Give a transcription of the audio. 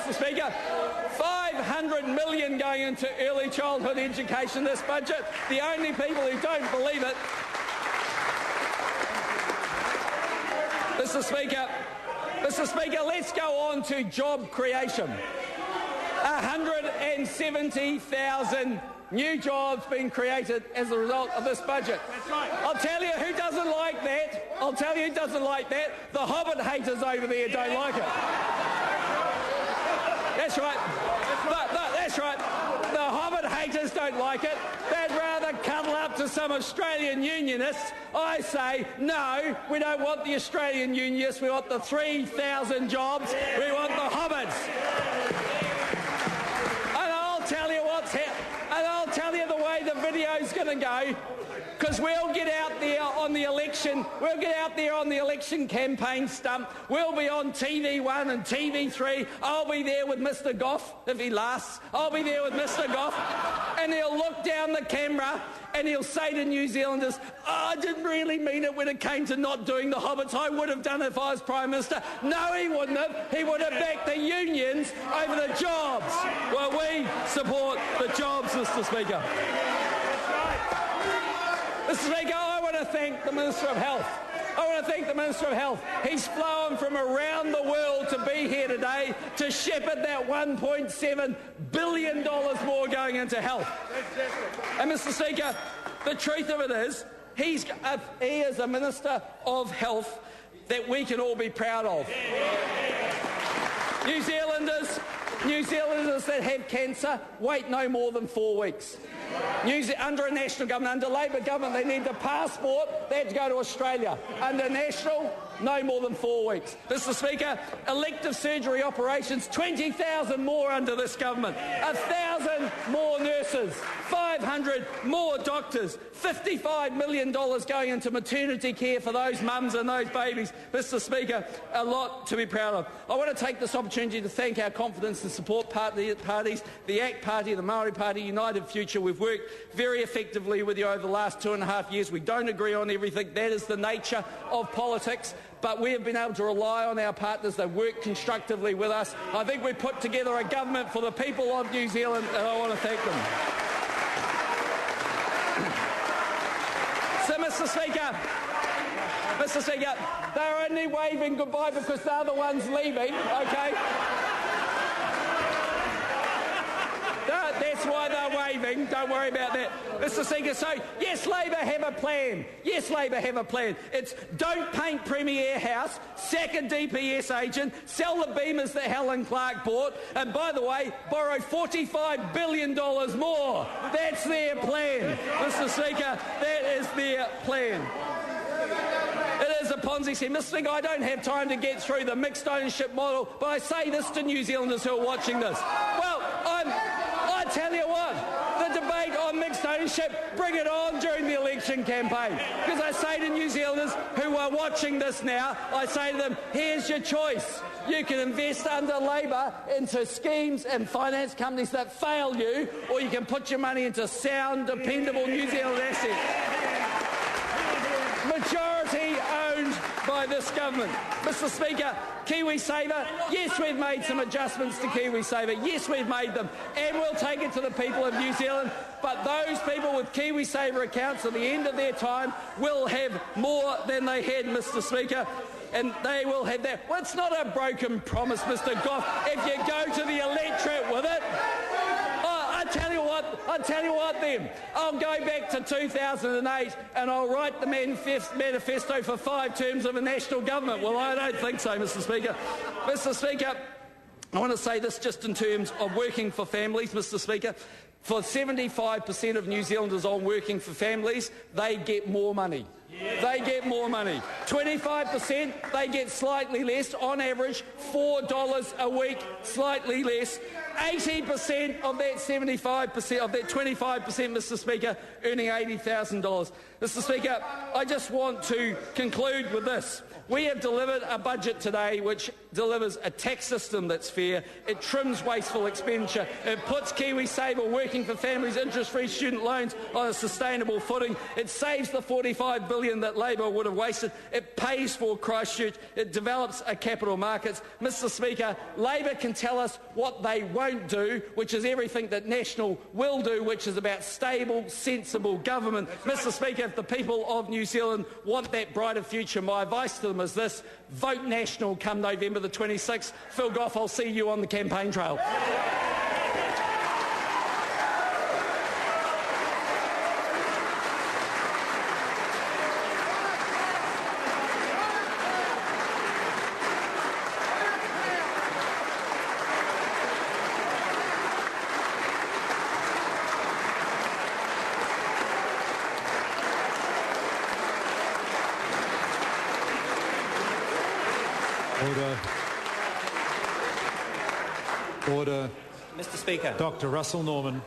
Mr Speaker. $500 million going into early childhood education this budget. The only people who don't believe it, Mr Speaker, let's go on to job creation. 170,000 new jobs being created as a result of this budget. That's right. I'll tell you who doesn't like that. The Hobbit haters over there don't like it. That's right. That's right. The Hobbit haters don't like it. They'd rather cuddle up to some Australian unionists. I say, no, we don't want the Australian unionists. We want the 3,000 jobs. We want the Hobbits. And I'll tell you what's happening. And I'll tell you the way the video's going to go, because we'll get out there on the election campaign stump. We'll be on TV1 and TV3. I'll be there with Mr Goff, if he lasts. I'll be there with Mr Goff, and he'll look down the camera and he'll say to New Zealanders, I didn't really mean it when it came to not doing the Hobbits. I would have done it if I was Prime Minister. No, he wouldn't have. He would have backed the unions over the jobs. Well, we support the jobs, Mr Speaker. Mr Speaker, I want to thank the Minister of Health. He's flown from around the world to be here today to shepherd that $1.7 billion more going into health. And Mr Speaker, the truth of it is, he is a Minister of Health that we can all be proud of. New Zealanders that have cancer wait no more than 4 weeks. Under a national government, under Labor government, they need the passport. They have to go to Australia. Under national, no more than 4 weeks. Mr Speaker, elective surgery operations, 20,000 more under this government. 1,000 more nurses, 500 more doctors, $55 million going into maternity care for those mums and those babies. Mr Speaker, a lot to be proud of. I want to take this opportunity to thank our confidence and support parties, the ACT Party, the Māori Party, United Future. We've worked very effectively with you over the last 2.5 years. We don't agree on everything. That is the nature of politics. But we have been able to rely on our partners. They've worked constructively with us. I think we've put together a government for the people of New Zealand, and I want to thank them. So, Mr Speaker, they're only waving goodbye because they're the ones leaving, okay? That's why they're waving. Don't worry about that. Mr Speaker, so yes, Labor have a plan. It's don't paint Premier House, sack a DPS agent, sell the Beamers that Helen Clark bought, and by the way, borrow $45 billion more. That's their plan. Mr Speaker, that is their plan. It is a Ponzi scheme. Mr Speaker, I don't have time to get through the mixed ownership model, but I say this to New Zealanders who are watching this. Well, I tell you what, the debate on mixed ownership, bring it on during the election campaign. Because I say to New Zealanders who are watching this now, I say to them, here's your choice. You can invest under Labor into schemes and finance companies that fail you, or you can put your money into sound, dependable New Zealand assets. Majority owned by this government. Mr Speaker, KiwiSaver, yes, we've made some adjustments to KiwiSaver. Yes, we've made them. And we'll take it to the people of New Zealand. But those people with KiwiSaver accounts at the end of their time will have more than they had, Mr Speaker. And they will have that. Well, it's not a broken promise, Mr Goff, if you go to the electorate with it. I'll tell you what then. I'll go back to 2008 and I'll write the manifesto for 5 terms of a national government. Well, I don't think so, Mr Speaker. Mr Speaker, I want to say this just in terms of working for families, Mr Speaker. For 75% of New Zealanders on working for families, they get more money. They get more money. 25%, they get slightly less, on average $4 a week, slightly less. 80% of that 75%, of that 25%, Mr Speaker, earning $80,000. Mr Speaker, I just want to conclude with this. We have delivered a budget today which delivers a tax system that's fair. It trims wasteful expenditure. It puts KiwiSaver working for families' interest-free student loans on a sustainable footing. It saves the $45 billion billion that Labor would have wasted. It pays for Christchurch. It develops a capital markets. Mr Speaker, Labor can tell us what they won't do, which is everything that National will do, which is about stable, sensible government. Mr Speaker, if the people of New Zealand want that brighter future, my advice to them is this: vote National come November the 26th. Phil Goff, I'll see you on the campaign trail. Order. Mr Speaker. Dr Russell Norman.